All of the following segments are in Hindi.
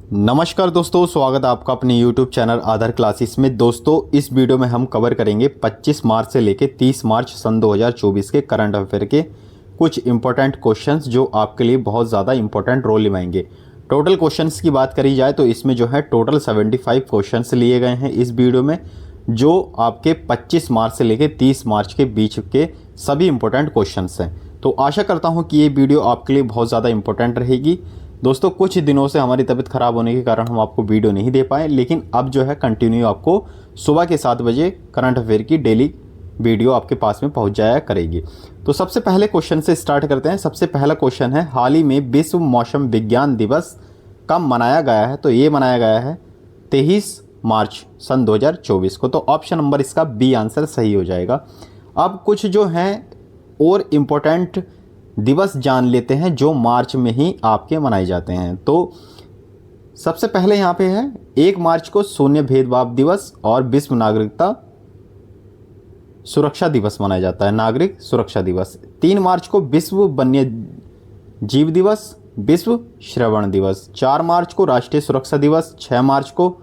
नमस्कार दोस्तों, स्वागत है आपका अपने YouTube चैनल आधार क्लासेस में। दोस्तों, इस वीडियो में हम कवर करेंगे 25 मार्च से लेकर 30 मार्च सन 2024 के करंट अफेयर के कुछ इंपॉर्टेंट क्वेश्चंस जो आपके लिए बहुत ज़्यादा इंपॉर्टेंट रोल निभाएंगे। टोटल क्वेश्चंस की बात करी जाए तो इसमें जो है टोटल 75 क्वेश्चंस लिए गए हैं इस वीडियो में, जो आपके 25 मार्च से लेकर 30 मार्च के बीच के सभी इंपॉर्टेंट क्वेश्चंस हैं। तो आशा करता हूँ कि ये वीडियो आपके लिए बहुत ज़्यादा इंपॉर्टेंट रहेगी। दोस्तों, कुछ दिनों से हमारी तबीयत ख़राब होने के कारण हम आपको वीडियो नहीं दे पाए, लेकिन अब जो है कंटिन्यू आपको सुबह के 7 बजे करंट अफेयर की डेली वीडियो आपके पास में पहुंच जाया करेगी। तो सबसे पहले क्वेश्चन से स्टार्ट करते हैं। सबसे पहला क्वेश्चन है, हाल ही में विश्व मौसम विज्ञान दिवस कब मनाया गया है? तो ये मनाया गया है 23 मार्च सन 2024 को। तो ऑप्शन नंबर इसका बी आंसर सही हो जाएगा। अब कुछ जो हैं और इम्पोर्टेंट दिवस जान लेते हैं जो मार्च में ही आपके मनाए जाते हैं। तो सबसे पहले यहाँ पे है 1 मार्च को शून्य भेदभाव दिवस और विश्व नागरिकता सुरक्षा दिवस मनाया जाता है, नागरिक सुरक्षा दिवस। 3 मार्च को विश्व वन्य जीव दिवस, विश्व श्रवण दिवस। 4 मार्च को राष्ट्रीय सुरक्षा दिवस। 6 मार्च को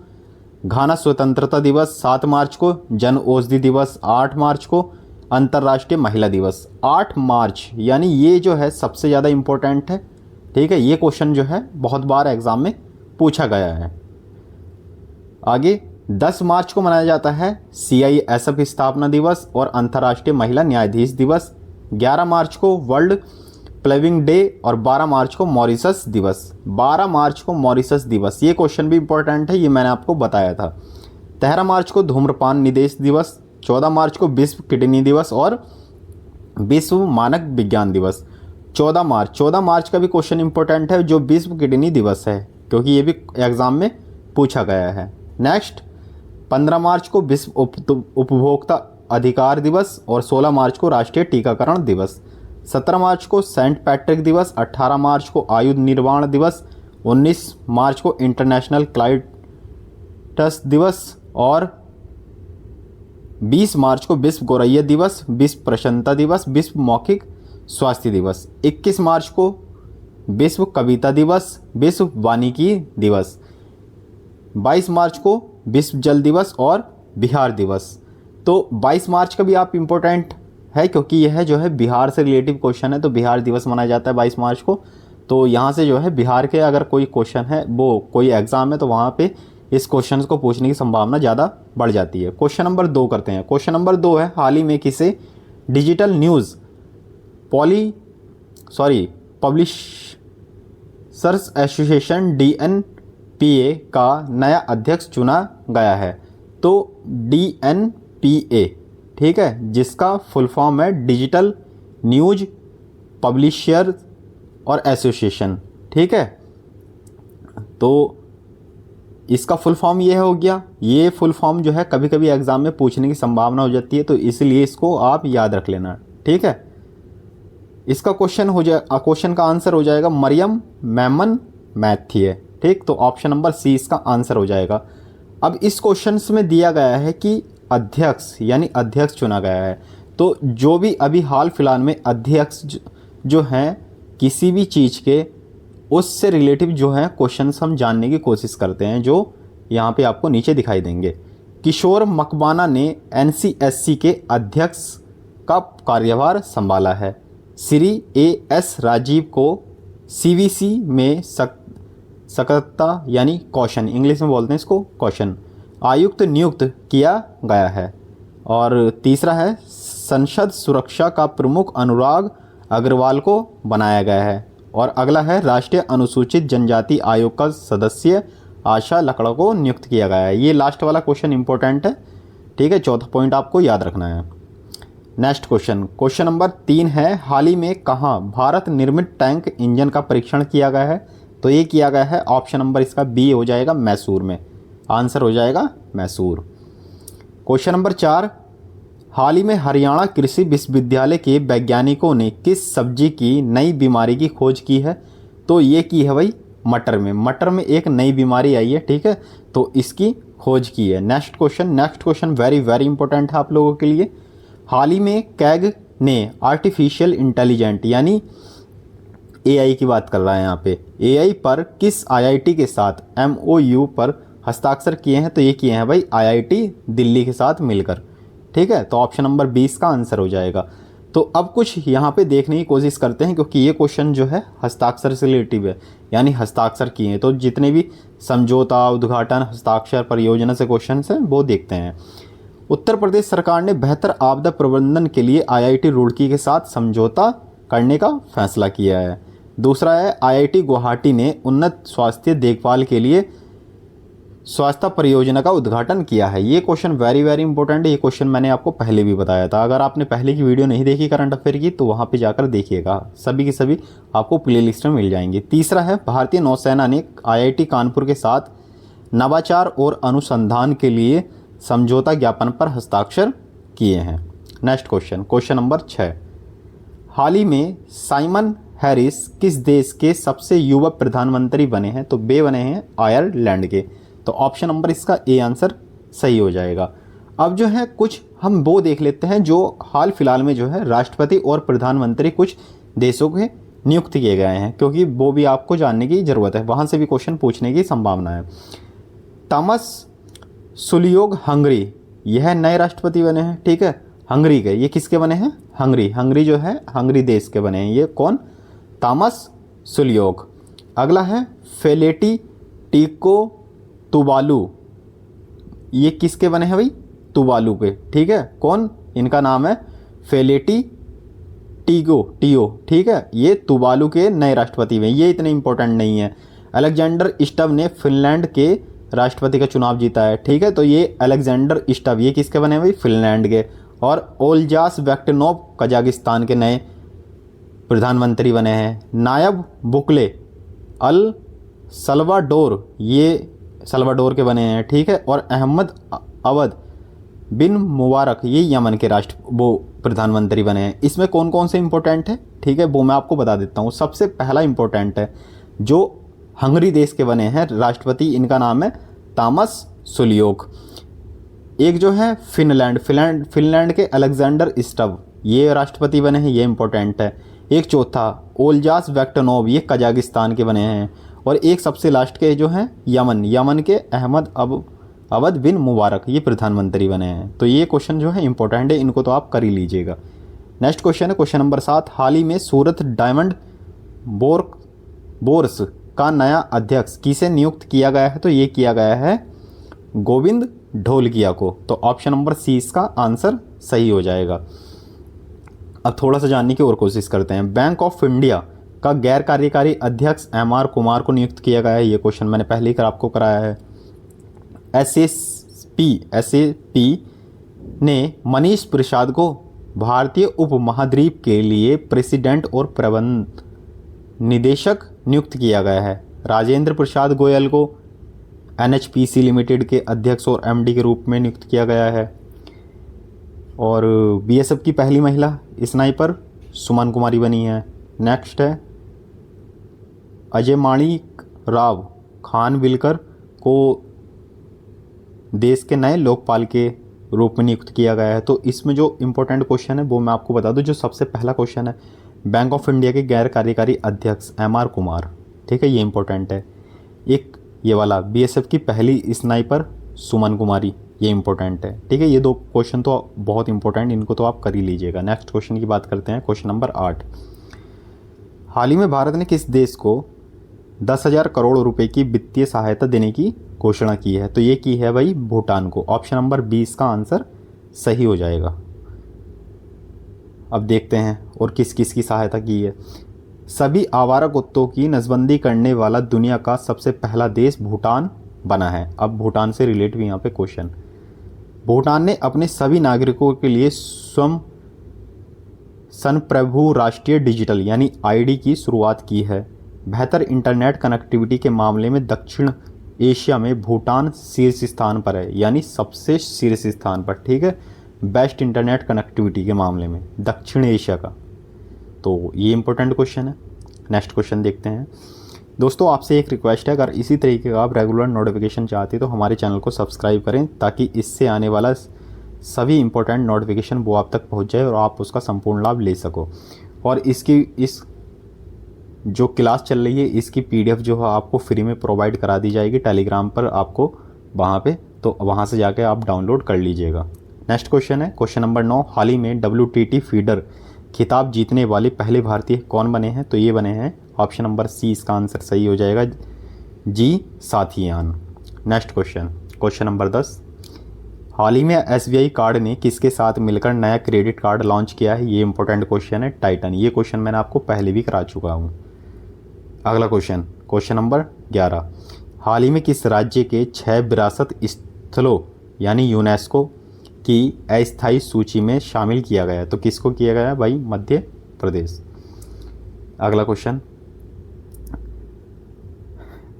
घाना स्वतंत्रता दिवस। 7 मार्च को जन औषधि दिवस। 8 मार्च को अंतर्राष्ट्रीय महिला दिवस। 8 मार्च यानी ये जो है सबसे ज़्यादा इम्पोर्टेंट है। ठीक है, ये क्वेश्चन जो है बहुत बार एग्जाम में पूछा गया है। आगे 10 मार्च को मनाया जाता है CISF स्थापना दिवस और अंतर्राष्ट्रीय महिला न्यायाधीश दिवस। 11 मार्च को वर्ल्ड प्लेविंग डे और 12 मार्च को मॉरिशस दिवस। 12 मार्च को मॉरिशस दिवस, ये क्वेश्चन भी इम्पोर्टेंट है, ये मैंने आपको बताया था। 13 मार्च को धूम्रपान निषेध दिवस। 14 मार्च को विश्व किडनी दिवस और विश्व मानक विज्ञान दिवस। 14 मार्च का भी क्वेश्चन इंपॉर्टेंट है, जो विश्व किडनी दिवस है, क्योंकि ये भी एग्जाम में पूछा गया है। नेक्स्ट 15 मार्च को विश्व उपभोक्ता अधिकार दिवस और 16 मार्च को राष्ट्रीय टीकाकरण दिवस। 17 मार्च को सेंट पैट्रिक दिवस। 18 मार्च को आयुध निर्माण दिवस। 19 मार्च को इंटरनेशनल क्लाइटस दिवस और 20 मार्च को विश्व गौरैया दिवस, विश्व प्रसन्नता दिवस, विश्व मौखिक स्वास्थ्य दिवस। 21 मार्च को विश्व कविता दिवस, विश्व वानिकी दिवस। 22 मार्च को विश्व जल दिवस और बिहार दिवस। तो 22 मार्च का भी आप इम्पोर्टेंट है, क्योंकि यह जो है बिहार से रिलेटिव क्वेश्चन है, तो बिहार दिवस मनाया जाता है 22 मार्च को। तो यहाँ से जो है बिहार के अगर कोई क्वेश्चन है, वो कोई एग्ज़ाम है, तो वहाँ पे इस क्वेश्चन को पूछने की संभावना ज़्यादा बढ़ जाती है। क्वेश्चन नंबर 2 करते हैं। क्वेश्चन नंबर 2 है, हाल ही में किसे digital news publishers association DNPA का नया अध्यक्ष चुना गया है? तो DNPA, ठीक है, जिसका फुल फॉर्म है डिजिटल न्यूज़ पब्लिशर और एसोसिएशन। ठीक है, तो इसका फुल फॉर्म ये हो गया। ये फुल फॉर्म जो है कभी कभी एग्जाम में पूछने की संभावना हो जाती है, तो इसलिए इसको आप याद रख लेना। ठीक है, इसका क्वेश्चन का आंसर हो जाएगा मरियम मेमन मैथिए। ठीक, तो ऑप्शन नंबर सी इसका आंसर हो जाएगा। अब इस क्वेश्चन में दिया गया है कि अध्यक्ष यानी अध्यक्ष चुना गया है। तो जो भी अभी हाल फिलहाल में अध्यक्ष जो हैं किसी भी चीज़ के, उससे रिलेटिव जो है क्वेश्चंस हम जानने की कोशिश करते हैं, जो यहाँ पे आपको नीचे दिखाई देंगे। किशोर मकबाना ने NCSC के अध्यक्ष का कार्यभार संभाला है। श्री AS राजीव को CVC में सकत्ता यानी कौशन, इंग्लिश में बोलते हैं इसको कौशन, आयुक्त नियुक्त किया गया है। और तीसरा है, संसद सुरक्षा का प्रमुख अनुराग अग्रवाल को बनाया गया है। और अगला है, राष्ट्रीय अनुसूचित जनजाति आयोग का सदस्य आशा लकड़ा को नियुक्त किया गया है। ये लास्ट वाला क्वेश्चन इंपॉर्टेंट है। ठीक है, चौथा पॉइंट आपको याद रखना है। नेक्स्ट क्वेश्चन नंबर 3 है, हाल ही में कहाँ भारत निर्मित टैंक इंजन का परीक्षण किया गया है? तो ये किया गया है, ऑप्शन नंबर इसका बी हो जाएगा, मैसूर में। आंसर हो जाएगा मैसूर। क्वेश्चन नंबर 4, हाल ही में हरियाणा कृषि विश्वविद्यालय के वैज्ञानिकों ने किस सब्जी की नई बीमारी की खोज की है? तो ये की है भाई मटर में। मटर में एक नई बीमारी आई है। ठीक है, तो इसकी खोज की है। Next question very very important है आप लोगों के लिए। हाल ही में कैग ने आर्टिफिशियल इंटेलिजेंट यानी एआई की बात कर रहा है यहाँ पे। एआई पर किस आईआईटी के साथ एमओयू पर हस्ताक्षर किए हैं? तो ये किए हैं भाई आईआईटी दिल्ली के साथ मिलकर। ठीक है, तो ऑप्शन नंबर 20 का आंसर हो जाएगा। तो अब कुछ यहाँ पे देखने की कोशिश करते हैं, क्योंकि ये क्वेश्चन जो है हस्ताक्षर से रिलेटिव है, यानी हस्ताक्षर किए हैं। तो जितने भी समझौता, उद्घाटन, हस्ताक्षर, परियोजना से क्वेश्चन हैं वो देखते हैं। उत्तर प्रदेश सरकार ने बेहतर आपदा प्रबंधन के लिए आईआईटी रुड़की के साथ समझौता करने का फैसला किया है। दूसरा है आईआईटी गुवाहाटी ने उन्नत स्वास्थ्य देखभाल के लिए स्वास्थ्य परियोजना का उद्घाटन किया है। ये क्वेश्चन वेरी वेरी इंपॉर्टेंट है। ये क्वेश्चन मैंने आपको पहले भी बताया था। अगर आपने पहले की वीडियो नहीं देखी करंट अफेयर की तो वहाँ पे जाकर देखिएगा, सभी की सभी आपको प्लेलिस्ट में मिल जाएंगी। तीसरा है भारतीय नौसेना ने आईआईटी कानपुर के साथ नवाचार और अनुसंधान के लिए समझौता ज्ञापन पर हस्ताक्षर किए हैं। नेक्स्ट क्वेश्चन, क्वेश्चन नंबर 6, हाल ही में साइमन हैरिस किस देश के सबसे युवा प्रधानमंत्री बने हैं? तो वे बने हैं आयरलैंड के। तो ऑप्शन नंबर इसका ए आंसर सही हो जाएगा। अब जो है कुछ हम वो देख लेते हैं जो हाल फिलहाल में जो है राष्ट्रपति और प्रधानमंत्री कुछ देशों के नियुक्त किए गए हैं, क्योंकि वो भी आपको जानने की ज़रूरत है, वहाँ से भी क्वेश्चन पूछने की संभावना है। थॉमस सुलियोग हंगरी, यह नए राष्ट्रपति बने हैं। ठीक है, हंगरी के, ये किसके बने हैं? हंगरी जो है हंगरी देश के बने हैं। ये कौन? थॉमस सुलियोग। अगला है फेलेटी टीको तुवालू, ये किसके बने हैं भाई? तुवालू के। ठीक है, कौन? इनका नाम है फेलेटी टियो। ठीक है, ये तुवालू के नए राष्ट्रपति में। ये इतने इंपॉर्टेंट नहीं है। अलेक्जेंडर स्टव ने फिनलैंड के राष्ट्रपति का चुनाव जीता है। ठीक है, तो ये अलेक्जेंडर स्टव, ये किसके बने हैं भाई? फिनलैंड के। और ओल्जास वेक्टनोव कजाकिस्तान के नए प्रधानमंत्री बने हैं। नायब बुकले अल सल्वाडोर, ये सल्वाडोर के बने हैं। ठीक है, और अहमद अवद बिन मुबारक, ये यमन के वो प्रधानमंत्री बने हैं। इसमें कौन कौन से इंपॉर्टेंट है? ठीक है, वो मैं आपको बता देता हूँ। सबसे पहला इंपॉर्टेंट है जो हंगरी देश के बने हैं राष्ट्रपति, इनका नाम है थॉमस सुलियोग। एक जो है फिनलैंड के अलेक्जेंडर स्टव, ये राष्ट्रपति बने हैं, ये इंपॉर्टेंट है। एक चौथा ओल्जास वेक्टनोव, ये कजाकिस्तान के बने हैं। और एक सबसे लास्ट के जो हैं यमन के अहमद अवद बिन मुबारक, ये प्रधानमंत्री बने हैं। तो ये क्वेश्चन जो है इंपॉर्टेंट है, इनको तो आप कर ही लीजिएगा। नेक्स्ट क्वेश्चन है क्वेश्चन नंबर 7, हाल ही में सूरत डायमंड बोर्स का नया अध्यक्ष किसे नियुक्त किया गया है? तो ये किया गया है गोविंद ढोलकिया को। तो ऑप्शन नंबर सी इसका आंसर सही हो जाएगा। अब थोड़ा सा जानने की और कोशिश करते हैं। बैंक ऑफ इंडिया का गैर कार्यकारी अध्यक्ष एमआर कुमार को नियुक्त किया गया है। ये क्वेश्चन मैंने पहले ही आपको कराया है। एसएपी ने मनीष प्रसाद को भारतीय उपमहाद्वीप के लिए प्रेसिडेंट और प्रबंध निदेशक नियुक्त किया गया है। राजेंद्र प्रसाद गोयल को एनएचपीसी लिमिटेड के अध्यक्ष और एमडी के रूप में नियुक्त किया गया है। और बीएसएफ की पहली महिला स्नाइपर सुमन कुमारी बनी है। नेक्स्ट है अजय माणिक राव खानविलकर को देश के नए लोकपाल के रूप में नियुक्त किया गया है। तो इसमें जो इम्पोर्टेंट क्वेश्चन है वो मैं आपको बता दूं। जो सबसे पहला क्वेश्चन है बैंक ऑफ इंडिया के गैर कार्यकारी अध्यक्ष एमआर कुमार, ठीक है, ये इंपॉर्टेंट है। एक ये वाला बीएसएफ की पहली स्नाइपर सुमन कुमारी, ये इंपॉर्टेंट है। ठीक है, ये दो क्वेश्चन तो बहुत इंपॉर्टेंट, इनको तो आप कर ही लीजिएगा। नेक्स्ट क्वेश्चन की बात करते हैं, क्वेश्चन नंबर 8। हाल ही में भारत ने किस देश को 10,000 करोड़ रुपए की वित्तीय सहायता देने की घोषणा की है? तो ये की है भाई भूटान को। ऑप्शन नंबर 20 का आंसर सही हो जाएगा। अब देखते हैं और किस किस की सहायता की है। सभी आवारा कुत्तों की नसबंदी करने वाला दुनिया का सबसे पहला देश भूटान बना है। अब भूटान से रिलेट भी यहाँ पे क्वेश्चन। भूटान ने अपने सभी नागरिकों के लिए स्वयं संप्रभु राष्ट्रीय डिजिटल यानी आईडी की शुरुआत की है। बेहतर इंटरनेट कनेक्टिविटी के मामले में दक्षिण एशिया में भूटान शीर्ष स्थान पर है, यानी सबसे शीर्ष स्थान पर। ठीक है, बेस्ट इंटरनेट कनेक्टिविटी के मामले में दक्षिण एशिया का। तो ये इंपॉर्टेंट क्वेश्चन है। नेक्स्ट क्वेश्चन देखते हैं। दोस्तों आपसे एक रिक्वेस्ट है, अगर इसी तरीके का आप रेगुलर नोटिफिकेशन चाहते हैं तो हमारे चैनल को सब्सक्राइब करें, ताकि इससे आने वाला सभी इंपॉर्टेंट नोटिफिकेशन वो आप तक पहुंच जाए और आप उसका संपूर्ण लाभ ले सको। और इस जो क्लास चल रही है इसकी पीडीएफ जो है आपको फ्री में प्रोवाइड करा दी जाएगी टेलीग्राम पर आपको वहाँ पे, तो वहाँ से जाके आप डाउनलोड कर लीजिएगा। नेक्स्ट क्वेश्चन है क्वेश्चन नंबर 9, हाल ही में WTT फीडर खिताब जीतने वाले पहले भारतीय कौन बने हैं? तो ये बने हैं ऑप्शन नंबर सी, इसका आंसर सही हो जाएगा, जी साथियान। नेक्स्ट क्वेश्चन, क्वेश्चन नंबर 10, हाल ही में SBI कार्ड ने किसके साथ मिलकर नया क्रेडिट कार्ड लॉन्च किया है? ये इंपॉर्टेंट क्वेश्चन है, टाइटन। ये क्वेश्चन मैंने आपको पहले भी करा चुका हूँ। अगला क्वेश्चन, क्वेश्चन नंबर 11, हाल ही में किस राज्य के 6 विरासत स्थलों यानी यूनेस्को की अस्थायी सूची में शामिल किया गया है? तो किसको किया गया है भाई? मध्य प्रदेश। अगला क्वेश्चन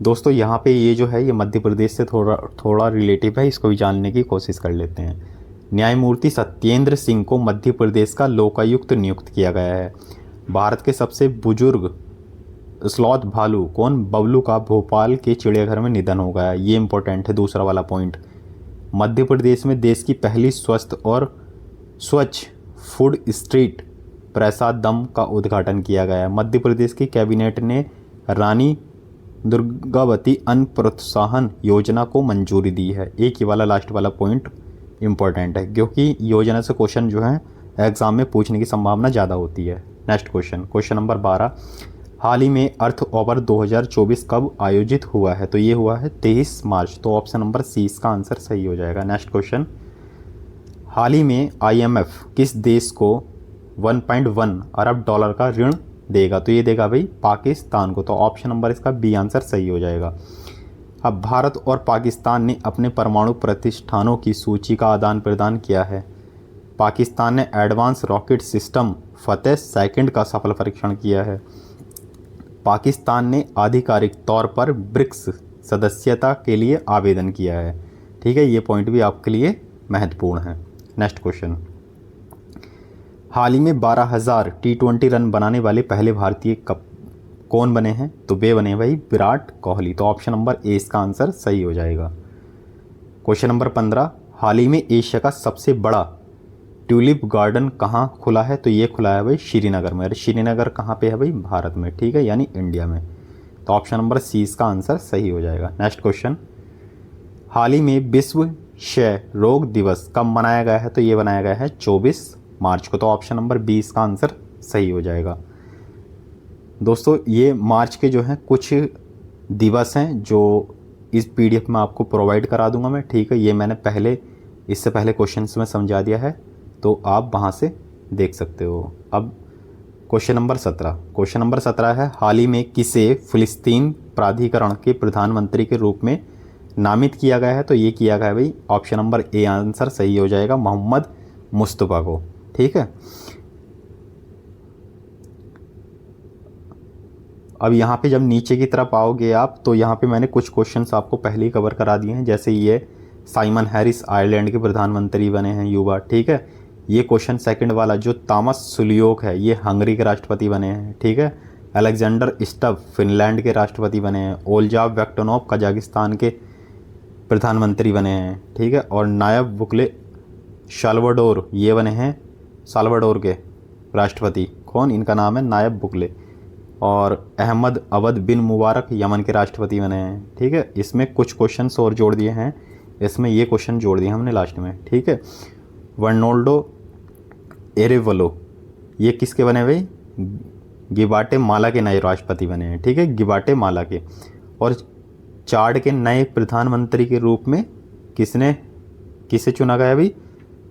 दोस्तों, यहाँ पे ये जो है ये मध्य प्रदेश से थोड़ा रिलेटिव है, इसको भी जानने की कोशिश कर लेते हैं। न्यायमूर्ति सत्येंद्र सिंह को मध्य प्रदेश का लोकायुक्त नियुक्त किया गया है। भारत के सबसे बुजुर्ग स्लॉथ भालू कौन? बबलू का भोपाल के चिड़ियाघर में निधन हो गया। ये इंपॉर्टेंट है, दूसरा वाला पॉइंट। मध्य प्रदेश में देश की पहली स्वस्थ और स्वच्छ फूड स्ट्रीट प्रसादम का उद्घाटन किया गया है। मध्य प्रदेश की कैबिनेट ने रानी दुर्गावती अन्न प्रोत्साहन योजना को मंजूरी दी है। एक ही वाला लास्ट वाला पॉइंट इंपॉर्टेंट है, क्योंकि योजना से क्वेश्चन जो है एग्जाम में पूछने की संभावना ज़्यादा होती है। नेक्स्ट क्वेश्चन, क्वेश्चन नंबर 12, हाल ही में अर्थ ओवर 2024 कब आयोजित हुआ है? तो ये हुआ है 23 मार्च। तो ऑप्शन नंबर सी इसका आंसर सही हो जाएगा। नेक्स्ट क्वेश्चन, हाल ही में IMF किस देश को 1.1 अरब डॉलर का ऋण देगा? तो ये देगा भाई पाकिस्तान को। तो ऑप्शन नंबर इसका बी आंसर सही हो जाएगा। अब भारत और पाकिस्तान ने अपने परमाणु प्रतिष्ठानों की सूची का आदान प्रदान किया है। पाकिस्तान ने एडवांस रॉकेट सिस्टम फतेह सेकंड का सफल परीक्षण किया है। पाकिस्तान ने आधिकारिक तौर पर ब्रिक्स सदस्यता के लिए आवेदन किया है। ठीक है, ये पॉइंट भी आपके लिए महत्वपूर्ण है। नेक्स्ट क्वेश्चन, हाल ही में 12,000 T20 रन बनाने वाले पहले भारतीय कप कौन बने हैं? तो वे बने भाई विराट कोहली। तो ऑप्शन नंबर ए इसका आंसर सही हो जाएगा। क्वेश्चन नंबर 15, हाल ही में एशिया का सबसे बड़ा ट्यूलिप गार्डन कहाँ खुला है? तो ये खुला है भाई श्रीनगर में। अरे श्रीनगर कहाँ पे है भाई? भारत में। ठीक है, यानी इंडिया में। तो ऑप्शन नंबर सी इसका आंसर सही हो जाएगा। नेक्स्ट क्वेश्चन, हाल ही में विश्व क्षय रोग दिवस कब मनाया गया है? तो ये बनाया गया है 24 मार्च को। तो ऑप्शन नंबर बी इसका आंसर सही हो जाएगा। दोस्तों, ये मार्च के जो हैं कुछ दिवस हैं जो इस PDF में आपको प्रोवाइड करा दूंगा मैं। ठीक है, ये मैंने इससे पहले क्वेश्चंस में समझा दिया है, तो आप वहाँ से देख सकते हो। अब क्वेश्चन नंबर 17, क्वेश्चन नंबर 17 है, हाल ही में किसे फिलिस्तीन प्राधिकरण के प्रधानमंत्री के रूप में नामित किया गया है? तो ये किया गया है भाई ऑप्शन नंबर ए आंसर सही हो जाएगा, मोहम्मद मुस्तफ़ा को। ठीक है, अब यहाँ पे जब नीचे की तरफ आओगे आप, तो यहाँ पे मैंने कुछ क्वेश्चंस आपको पहले ही कवर करा दिए हैं। जैसे ये साइमन हैरिस आयरलैंड के प्रधानमंत्री बने हैं, युवा। ठीक है, ये क्वेश्चन सेकंड वाला जो तामस सुलियोक है ये हंगरी के राष्ट्रपति बने हैं। ठीक है, अलेक्जेंडर स्टब फिनलैंड के राष्ट्रपति बने हैं। ओल्जाव वेक्टनोव कजाकिस्तान के प्रधानमंत्री बने हैं। ठीक है, और नायब बुकले साल्वाडोर ये बने हैं साल्वाडोर के राष्ट्रपति। कौन? इनका नाम है नायब बुकले। और अहमद अवद बिन मुबारक यमन के राष्ट्रपति बने हैं। ठीक है, इसमें कुछ क्वेश्चंस और जोड़ दिए हैं, इसमें ये क्वेश्चन जोड़ दिए हमने लास्ट में। ठीक है, वर्नोल्डो एरेवलो ये किसके बने भाई? गिबाटे माला के नए राष्ट्रपति बने हैं। ठीक है, गिबाटे माला के। और चाड के नए प्रधानमंत्री के रूप में किसे चुना गया भाई?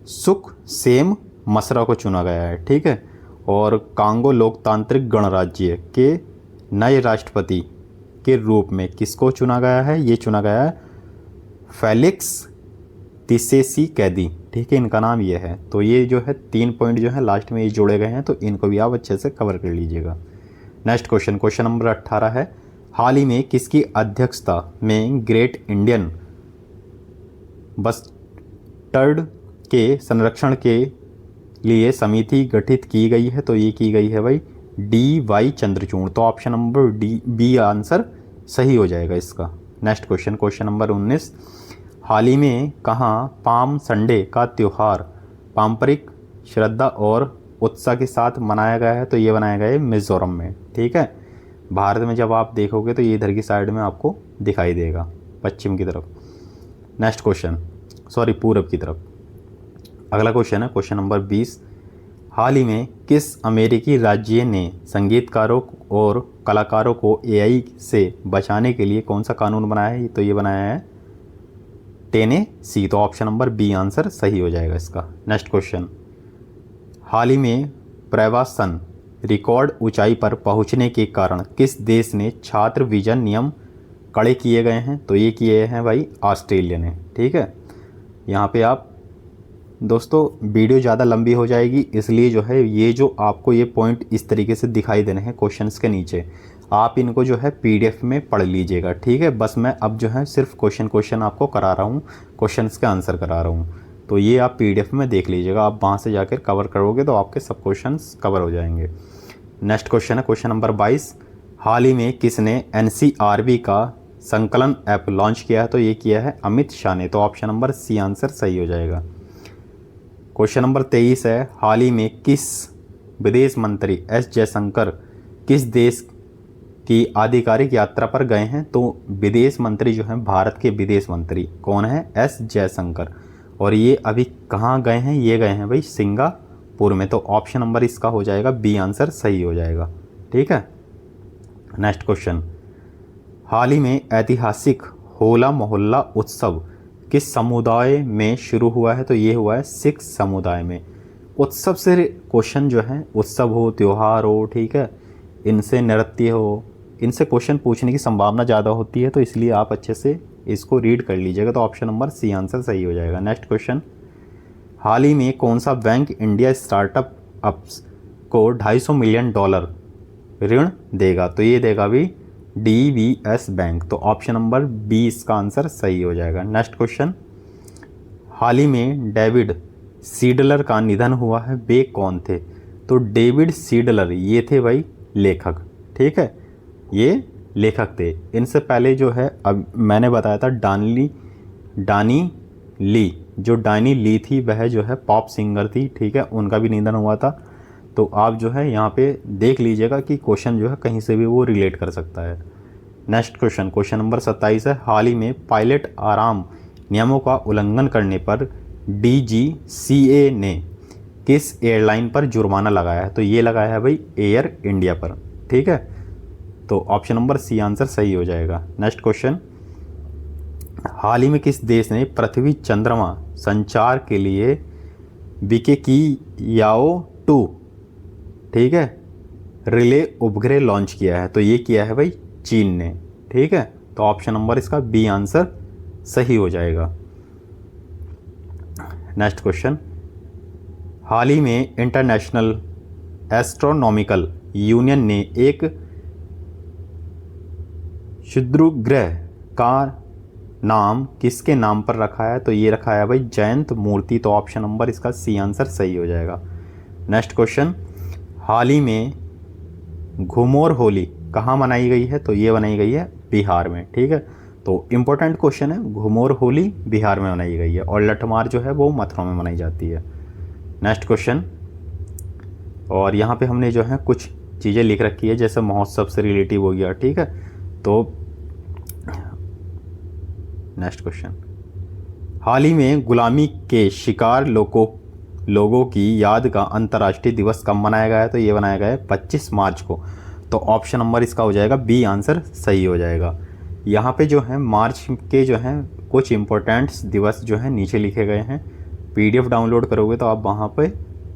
सुख सेम मसरा को चुना गया है। ठीक है, और कांगो लोकतांत्रिक गणराज्य के नए राष्ट्रपति के रूप में किसको चुना गया है? ये चुना गया है फेलिक्स त्सिसेकेदी। ठीक है, इनका नाम ये है। तो ये जो है 3 पॉइंट जो है लास्ट में ये जोड़े गए हैं, तो इनको भी आप अच्छे से कवर कर लीजिएगा। नेक्स्ट क्वेश्चन, क्वेश्चन नंबर 18 है, हाल ही में किसकी अध्यक्षता में ग्रेट इंडियन बस्टर्ड के संरक्षण के लिए समिति गठित की गई है? तो ये की गई है भाई DY चंद्रचूड़। तो ऑप्शन नंबर बी आंसर सही हो जाएगा इसका। नेक्स्ट क्वेश्चन, क्वेश्चन नंबर 19, हाल ही में कहाँ पाम संडे का त्यौहार पारंपरिक श्रद्धा और उत्साह के साथ मनाया गया है? तो ये मनाया गया है मिजोरम में। ठीक है, भारत में जब आप देखोगे तो ये इधर की साइड में आपको दिखाई देगा, पश्चिम की तरफ। नेक्स्ट क्वेश्चन, सॉरी पूरब की तरफ। अगला क्वेश्चन है क्वेश्चन नंबर 20। हाल ही में किस अमेरिकी राज्य ने संगीतकारों और कलाकारों को एआई से बचाने के लिए कौन सा कानून बनाया है? तो ये बनाया है टेनेसी। तो ऑप्शन नंबर बी आंसर सही हो जाएगा इसका। नेक्स्ट क्वेश्चन, हाल ही में प्रवासन रिकॉर्ड ऊंचाई पर पहुंचने के कारण किस देश ने छात्र वीजा नियम कड़े किए गए हैं? तो ये किए हैं भाई ऑस्ट्रेलिया ने। ठीक है, यहाँ पे आप दोस्तों वीडियो ज़्यादा लंबी हो जाएगी, इसलिए जो है ये जो आपको ये पॉइंट इस तरीके से दिखाई देने हैं क्वेश्चंस के नीचे, आप इनको जो है पीडीएफ में पढ़ लीजिएगा। ठीक है, बस मैं अब जो है सिर्फ क्वेश्चन आपको करा रहा हूँ, क्वेश्चंस के आंसर करा रहा हूँ, तो ये आप पीडीएफ में देख लीजिएगा। आप वहाँ से जाकर कवर करोगे तो आपके सब क्वेश्चंस कवर हो जाएंगे। नेक्स्ट क्वेश्चन है क्वेश्चन नंबर 22। हाल ही में किसने एनसीआरबी का संकलन ऐप लॉन्च किया है? तो ये किया है अमित शाह ने। तो ऑप्शन नंबर सी आंसर सही हो जाएगा। क्वेश्चन नंबर 23 है, हाल ही में किस विदेश मंत्री एस जयशंकर किस देश की आधिकारिक यात्रा पर गए हैं? तो विदेश मंत्री जो हैं, भारत के विदेश मंत्री कौन है? एस जयशंकर। और ये अभी कहाँ गए हैं? ये गए हैं भाई सिंगापुर में। तो ऑप्शन नंबर इसका हो जाएगा बी आंसर सही हो जाएगा। ठीक है, नेक्स्ट क्वेश्चन, हाल ही में ऐतिहासिक होला मोहल्ला उत्सव किस समुदाय में शुरू हुआ है? तो ये हुआ है सिख समुदाय में। उत्सव से क्वेश्चन जो है, उत्सव हो, त्यौहार हो, ठीक है, इनसे नृत्य हो, इनसे क्वेश्चन पूछने की संभावना ज़्यादा होती है, तो इसलिए आप अच्छे से इसको रीड कर लीजिएगा। तो ऑप्शन नंबर सी आंसर सही हो जाएगा। नेक्स्ट क्वेश्चन, हाल ही में कौन सा बैंक इंडिया स्टार्टअप अप्स को $250 मिलियन ऋण देगा? तो ये देगा भी DBS बैंक। तो ऑप्शन नंबर बी इसका आंसर सही हो जाएगा। नेक्स्ट क्वेश्चन, हाल ही में डेविड सीडलर का निधन हुआ है, वे कौन थे? तो डेविड सीडलर ये थे भाई लेखक। ठीक है, ये लेखक थे। इनसे पहले जो है, अब मैंने बताया था डानी ली, जो डानी ली थी वह जो है पॉप सिंगर थी। ठीक है, उनका भी निधन हुआ था। तो आप जो है यहाँ पे देख लीजिएगा कि क्वेश्चन जो है कहीं से भी वो रिलेट कर सकता है। नेक्स्ट क्वेश्चन, क्वेश्चन नंबर 27 है, हाल ही में पायलट आराम नियमों का उल्लंघन करने पर DGCA ने किस एयरलाइन पर जुर्माना लगाया है? तो ये लगाया है भाई एयर इंडिया पर। ठीक है, तो ऑप्शन नंबर सी आंसर सही हो जाएगा। नेक्स्ट क्वेश्चन, हाल ही में किस देश ने पृथ्वी चंद्रमा संचार के लिए विकियाओ 2, ठीक है, रिले उपग्रह लॉन्च किया है? तो ये किया है भाई चीन ने। ठीक है, तो ऑप्शन नंबर इसका बी आंसर सही हो जाएगा। नेक्स्ट क्वेश्चन, हाल ही में इंटरनेशनल एस्ट्रोनॉमिकल यूनियन ने एक क्षुद्रग्रह का नाम किसके नाम पर रखा है? तो ये रखा है भाई जयंत मूर्ति। तो ऑप्शन नंबर इसका सी आंसर सही हो जाएगा। नेक्स्ट क्वेश्चन, हाल ही में घूमोर होली कहाँ मनाई गई है? तो ये बनाई गई है बिहार में। ठीक है, तो इम्पोर्टेंट क्वेश्चन है, घूमोर होली बिहार में मनाई गई है और लठमार जो है वो मथुरा में मनाई जाती है। नेक्स्ट क्वेश्चन, और यहाँ पे हमने जो है कुछ चीज़ें लिख रखी है, जैसे महोत्सव से रिलेटिव हो गया। ठीक है, तो नेक्स्ट क्वेश्चन, हाल ही में गुलामी के शिकार लोगों की याद का अंतर्राष्ट्रीय दिवस कब मनाया गया है? तो ये मनाया गया है 25 मार्च को। तो ऑप्शन नंबर इसका हो जाएगा बी आंसर सही हो जाएगा। यहाँ पे जो है मार्च के जो हैं कुछ इम्पोर्टेंट दिवस जो हैं नीचे लिखे गए हैं, PDF डाउनलोड करोगे तो आप वहाँ पे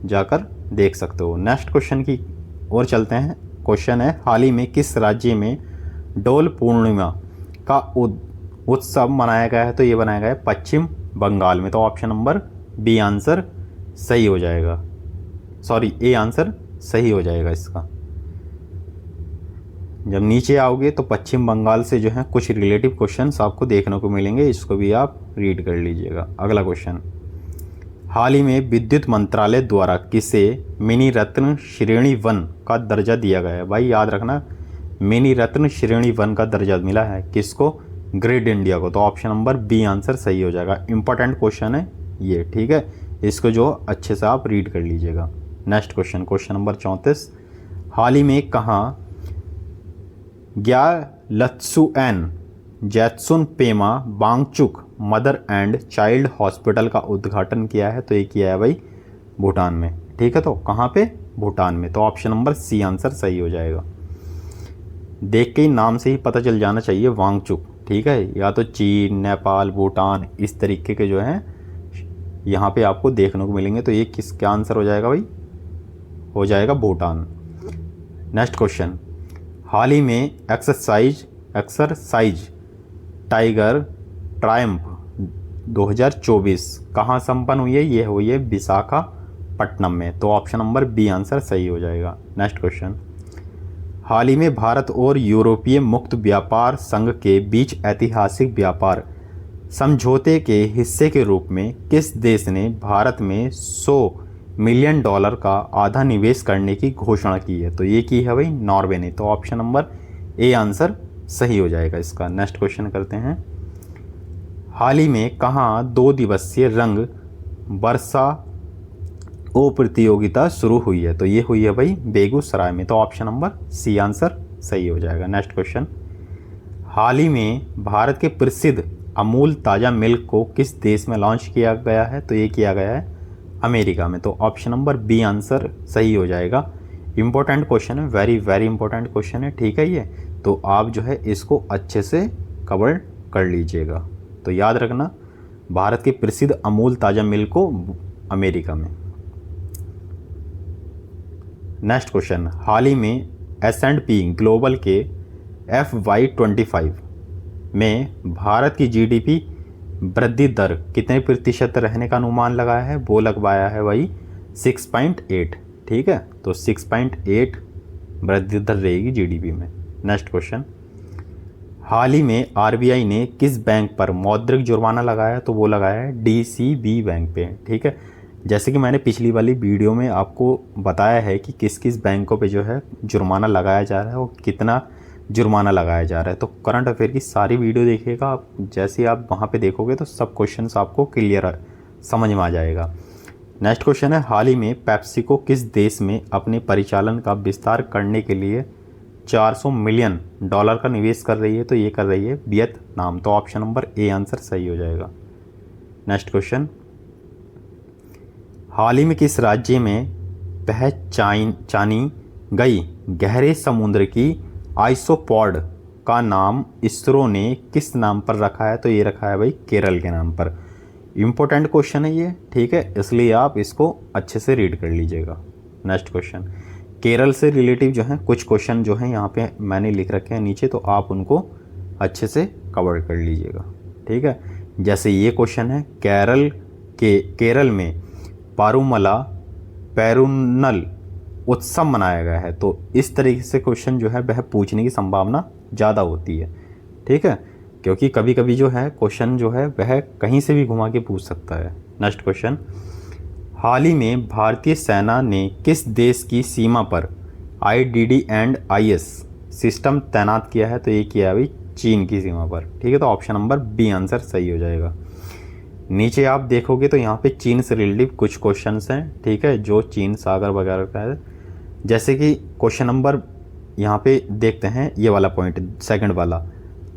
जाकर देख सकते हो। नेक्स्ट क्वेश्चन की ओर चलते हैं। क्वेश्चन है, हाल ही में किस राज्य में डोल पूर्णिमा का उत्सव मनाया गया है? तो ये बनाया गया है पश्चिम बंगाल में। तो ऑप्शन नंबर बी आंसर सही हो जाएगा, सॉरी ए आंसर सही हो जाएगा इसका। जब नीचे आओगे तो पश्चिम बंगाल से जो है कुछ रिलेटिव क्वेश्चंस आपको देखने को मिलेंगे, इसको भी आप रीड कर लीजिएगा। अगला क्वेश्चन, हाल ही में विद्युत मंत्रालय द्वारा किसे मिनी रत्न श्रेणी 1 का दर्जा दिया गया है? भाई याद रखना, मिनी रत्न श्रेणी 1 का दर्जा मिला है किसको? ग्रिड इंडिया को। तो ऑप्शन नंबर बी आंसर सही हो जाएगा। इंपॉर्टेंट क्वेश्चन है ये। ठीक है, इसको जो अच्छे से आप रीड कर लीजिएगा। नेक्स्ट क्वेश्चन, क्वेश्चन नंबर 34, हाल ही में कहाँ Gyaltsuen Jetsun Pema Wangchuck mother and child hospital का उद्घाटन किया है? तो ये किया है भाई भूटान में। ठीक है, तो कहाँ पे? भूटान में। तो ऑप्शन नंबर सी आंसर सही हो जाएगा। देख के ही नाम से ही पता चल जाना चाहिए वांगचुक। ठीक है, या तो चीन, नेपाल, भूटान, इस तरीके के जो हैं यहाँ पे आपको देखने को मिलेंगे। तो ये किसका आंसर हो जाएगा भाई? हो जाएगा भूटान। नेक्स्ट क्वेश्चन, हाल ही में एक्सरसाइज टाइगर ट्रायम्फ 2024 कहाँ संपन्न हुई है? ये हुई है विशाखापट्टनम में। तो ऑप्शन नंबर बी आंसर सही हो जाएगा। नेक्स्ट क्वेश्चन, हाल ही में भारत और यूरोपीय मुक्त व्यापार संघ के बीच ऐतिहासिक व्यापार समझौते के हिस्से के रूप में किस देश ने भारत में $100 मिलियन का आधा निवेश करने की घोषणा की है? तो ये की है भाई नॉर्वे ने। तो ऑप्शन नंबर ए आंसर सही हो जाएगा इसका। नेक्स्ट क्वेश्चन करते हैं, हाल ही में कहाँ 2 दिवसीय रंग वर्षा प्रतियोगिता शुरू हुई है? तो ये हुई है भाई बेगूसराय में। तो ऑप्शन नंबर सी आंसर सही हो जाएगा। नेक्स्ट क्वेश्चन, हाल ही में भारत के प्रसिद्ध अमूल ताज़ा मिल्क को किस देश में लॉन्च किया गया है? तो ये किया गया है अमेरिका में। तो ऑप्शन नंबर बी आंसर सही हो जाएगा। इंपॉर्टेंट क्वेश्चन है, वेरी वेरी इंपॉर्टेंट क्वेश्चन है। ठीक है, ये तो आप जो है इसको अच्छे से कवर कर लीजिएगा। तो याद रखना, भारत के प्रसिद्ध अमूल ताज़ा मिल्क को अमेरिका में। नेक्स्ट क्वेश्चन, हाल ही में S&P ग्लोबल के FY25 में भारत की GDP वृद्धि दर कितने प्रतिशत रहने का अनुमान लगाया है? वो लगवाया है भाई 6.8। ठीक है, तो 6.8 वृद्धि दर रहेगी GDP में। नेक्स्ट क्वेश्चन, हाल ही में RBI ने किस बैंक पर मौद्रिक जुर्माना लगाया? तो वो लगाया है DCB बैंक पे। ठीक है, जैसे कि मैंने पिछली वाली वीडियो में आपको बताया है कि किस किस बैंकों पे जो है जुर्माना लगाया जा रहा है और कितना जुर्माना लगाया जा रहा है। तो करंट अफेयर की सारी वीडियो देखिएगा आप, जैसे ही आप वहाँ पे देखोगे तो सब क्वेश्चंस आपको क्लियर समझ में आ जाएगा। नेक्स्ट क्वेश्चन है, हाल ही में पेप्सिको किस देश में अपने परिचालन का विस्तार करने के लिए $400 मिलियन का निवेश कर रही है? तो ये कर रही है वियतनाम। तो ऑप्शन नंबर ए आंसर सही हो जाएगा। नेक्स्ट क्वेश्चन, हाल ही में किस राज्य में पहचानी गई गहरे समुद्र की आइसोपॉड का नाम इसरो ने किस नाम पर रखा है? तो ये रखा है भाई केरल के नाम पर। इम्पोर्टेंट क्वेश्चन है ये। ठीक है, इसलिए आप इसको अच्छे से रीड कर लीजिएगा। नेक्स्ट क्वेश्चन, केरल से रिलेटिव जो है कुछ क्वेश्चन जो हैं यहाँ पे मैंने लिख रखे हैं नीचे, तो आप उनको अच्छे से कवर कर लीजिएगा। ठीक है, जैसे ये क्वेश्चन है, केरल में पारुमला पेरुन्नल उत्सव मनाया गया है। तो इस तरीके से क्वेश्चन जो है वह पूछने की संभावना ज़्यादा होती है। ठीक है, क्योंकि कभी कभी जो है क्वेश्चन जो है वह कहीं से भी घुमा के पूछ सकता है। नेक्स्ट क्वेश्चन, हाल ही में भारतीय सेना ने किस देश की सीमा पर IDD एंड IS सिस्टम तैनात किया है? तो ये किया है भाई चीन की सीमा पर। ठीक है, तो ऑप्शन नंबर बी आंसर सही हो जाएगा। नीचे आप देखोगे तो यहाँ पे चीन से रिलेटिव कुछ क्वेश्चंस हैं। ठीक है, जो चीन सागर वगैरह का है, जैसे कि क्वेश्चन नंबर यहाँ पे देखते हैं, ये वाला पॉइंट सेकंड वाला,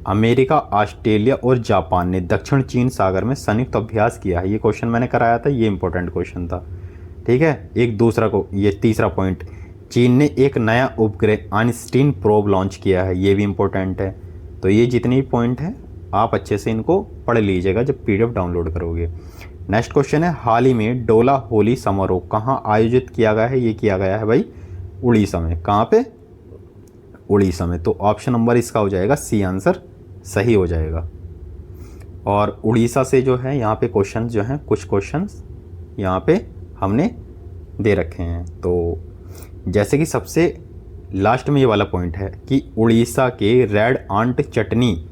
अमेरिका, ऑस्ट्रेलिया और जापान ने दक्षिण चीन सागर में संयुक्त अभ्यास किया है। ये क्वेश्चन मैंने कराया था, ये इंपॉर्टेंट क्वेश्चन था। ठीक है, एक दूसरा को ये तीसरा पॉइंट, चीन ने एक नया उपग्रह आइंस्टीन प्रोब लॉन्च किया है, ये भी इंपॉर्टेंट है। तो ये जितने भी पॉइंट हैं आप अच्छे से इनको पढ़ लीजिएगा जब PDF डाउनलोड करोगे। नेक्स्ट क्वेश्चन है, हाल ही में डोला होली समारोह कहाँ आयोजित किया गया है? ये किया गया है भाई उड़ीसा में। कहाँ पे? उड़ीसा में। तो ऑप्शन नंबर इसका हो जाएगा सी आंसर सही हो जाएगा। और उड़ीसा से जो है यहाँ पे क्वेश्चन जो हैं, कुछ क्वेश्चंस यहाँ पे हमने दे रखे हैं। तो जैसे कि सबसे लास्ट में ये वाला पॉइंट है कि उड़ीसा के रेड आंट चटनी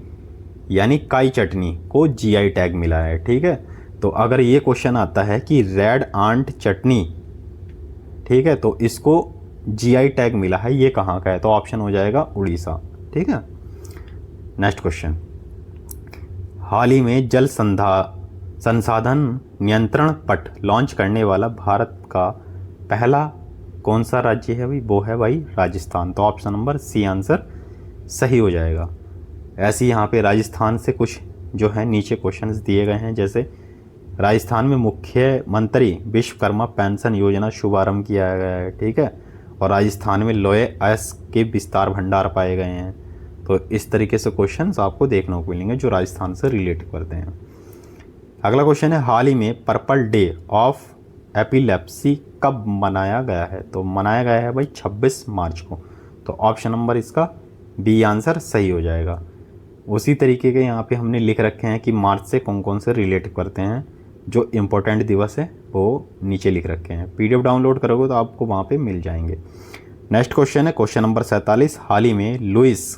यानी काई चटनी को GI टैग मिला है। ठीक है, तो अगर ये क्वेश्चन आता है कि रेड आंट चटनी, ठीक है, तो इसको GI टैग मिला है, ये कहाँ का है? तो ऑप्शन हो जाएगा उड़ीसा। ठीक है, नेक्स्ट क्वेश्चन, हाल ही में जल संसाधन नियंत्रण पट लॉन्च करने वाला भारत का पहला कौन सा राज्य है भाई? वो है भाई राजस्थान। तो ऑप्शन नंबर सी आंसर सही हो जाएगा। ऐसे ही यहाँ पे राजस्थान से कुछ जो है नीचे क्वेश्चंस दिए गए हैं, जैसे राजस्थान में मुख्यमंत्री विश्वकर्मा पेंशन योजना शुभारंभ किया गया है, ठीक है, और राजस्थान में लोहे अयस्क के विस्तार भंडार पाए गए हैं। तो इस तरीके से क्वेश्चंस आपको देखने को मिलेंगे जो राजस्थान से रिलेट करते हैं। अगला क्वेश्चन है, हाल ही में पर्पल डे ऑफ एपिलेप्सी कब मनाया गया है? तो मनाया गया है भाई 26 मार्च को। तो ऑप्शन नंबर इसका बी आंसर सही हो जाएगा। उसी तरीके के यहाँ पे हमने लिख रखे हैं कि मार्च से कौन कौन से रिलेट करते हैं, जो इम्पोर्टेंट दिवस है वो नीचे लिख रखे हैं। पीडीएफ डाउनलोड करोगे तो आपको वहाँ पे मिल जाएंगे। नेक्स्ट क्वेश्चन है क्वेश्चन नंबर 47, हाल ही में लुइस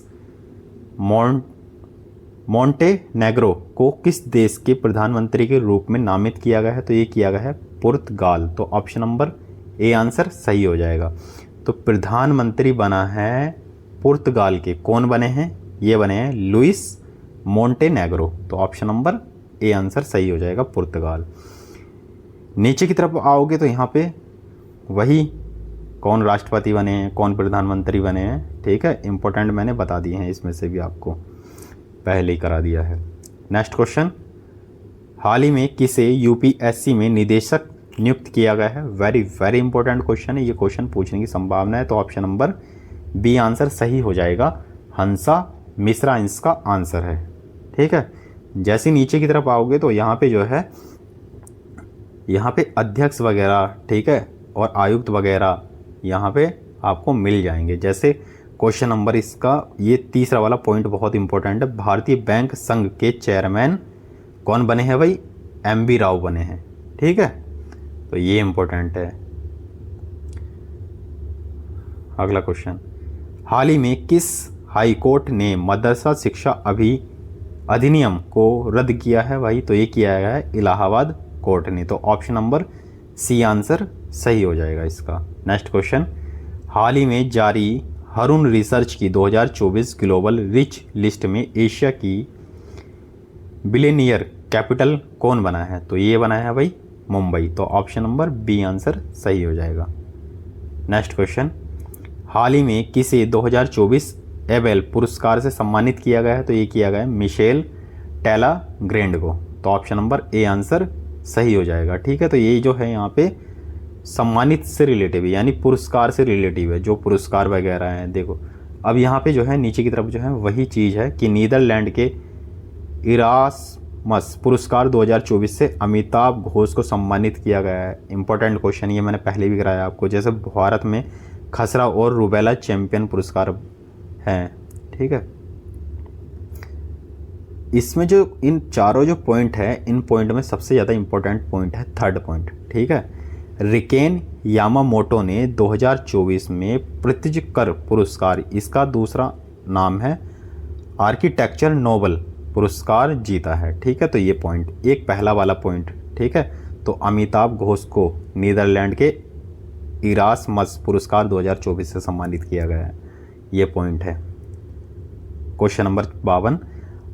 मोंटेनेग्रो को किस देश के प्रधानमंत्री के रूप में नामित किया गया है? तो ये किया गया है पुर्तगाल। तो ऑप्शन नंबर ए आंसर सही हो जाएगा। तो प्रधानमंत्री बना है पुर्तगाल के, कौन बने हैं? ये बने हैं लुइस मोंटेनेग्रो। तो ऑप्शन नंबर ए आंसर सही हो जाएगा, पुर्तगाल। नीचे की तरफ आओगे तो यहाँ पे वही कौन राष्ट्रपति बने हैं, कौन प्रधानमंत्री बने हैं, ठीक है, इंपॉर्टेंट मैंने बता दिए हैं, इसमें से भी आपको पहले ही करा दिया है। नेक्स्ट क्वेश्चन, हाल ही में किसे यूपीएससी में निदेशक नियुक्त किया गया है? वेरी वेरी इंपॉर्टेंट क्वेश्चन है, ये क्वेश्चन पूछने की संभावना है। तो ऑप्शन नंबर बी आंसर सही हो जाएगा, हंसा मिश्रा इसका आंसर है, ठीक है। जैसे नीचे की तरफ आओगे तो यहाँ पे जो है, यहाँ पे अध्यक्ष वगैरह, ठीक है, और आयुक्त वगैरह यहाँ पे आपको मिल जाएंगे। जैसे क्वेश्चन नंबर इसका ये तीसरा वाला पॉइंट बहुत इंपॉर्टेंट है, भारतीय बैंक संघ के चेयरमैन कौन बने हैं भाई? एम.बी. राव बने हैं, ठीक है, तो ये इंपॉर्टेंट है। अगला क्वेश्चन, हाल ही में किस हाई कोर्ट ने मदरसा शिक्षा अधिनियम को रद्द किया है भाई? तो ये किया गया है इलाहाबाद कोर्ट ने। तो ऑप्शन नंबर सी आंसर सही हो जाएगा इसका। नेक्स्ट क्वेश्चन, हाल ही में जारी हरून रिसर्च की 2024 ग्लोबल रिच लिस्ट में एशिया की बिलियनियर कैपिटल कौन बना है? तो ये बना है भाई मुंबई। तो ऑप्शन नंबर बी आंसर सही हो जाएगा। नेक्स्ट क्वेश्चन, हाल ही में किसे 2024 एबेल पुरस्कार से सम्मानित किया गया है? तो ये किया गया है मिशेल टेला ग्रैंड को। तो ऑप्शन नंबर ए आंसर सही हो जाएगा, ठीक है। तो ये जो है यहाँ पे सम्मानित से रिलेटिव है, यानी पुरस्कार से रिलेटिव है, जो पुरस्कार वगैरह हैं। देखो अब यहाँ पे जो है नीचे की तरफ जो है वही चीज़ है कि नीदरलैंड के इरास्मस पुरस्कार 2024 से अमिताभ घोष को सम्मानित किया गया है। इंपॉर्टेंट क्वेश्चन, ये मैंने पहले भी कराया आपको। जैसे भारत में खसरा और रूबेला चैंपियन पुरस्कार हैं, ठीक है। इसमें जो इन चारों जो पॉइंट है, इन पॉइंट में सबसे ज़्यादा इंपॉर्टेंट पॉइंट है थर्ड पॉइंट, ठीक है। रिकेन यामामोटो ने 2024 में प्रित्जकर पुरस्कार, इसका दूसरा नाम है आर्किटेक्चर नोबल पुरस्कार जीता है, ठीक है। तो ये पॉइंट एक पहला वाला पॉइंट, ठीक है। तो अमिताभ घोष को नीदरलैंड के इरास्मस पुरस्कार 2024 से सम्मानित किया गया है, ये पॉइंट है। क्वेश्चन नंबर 52,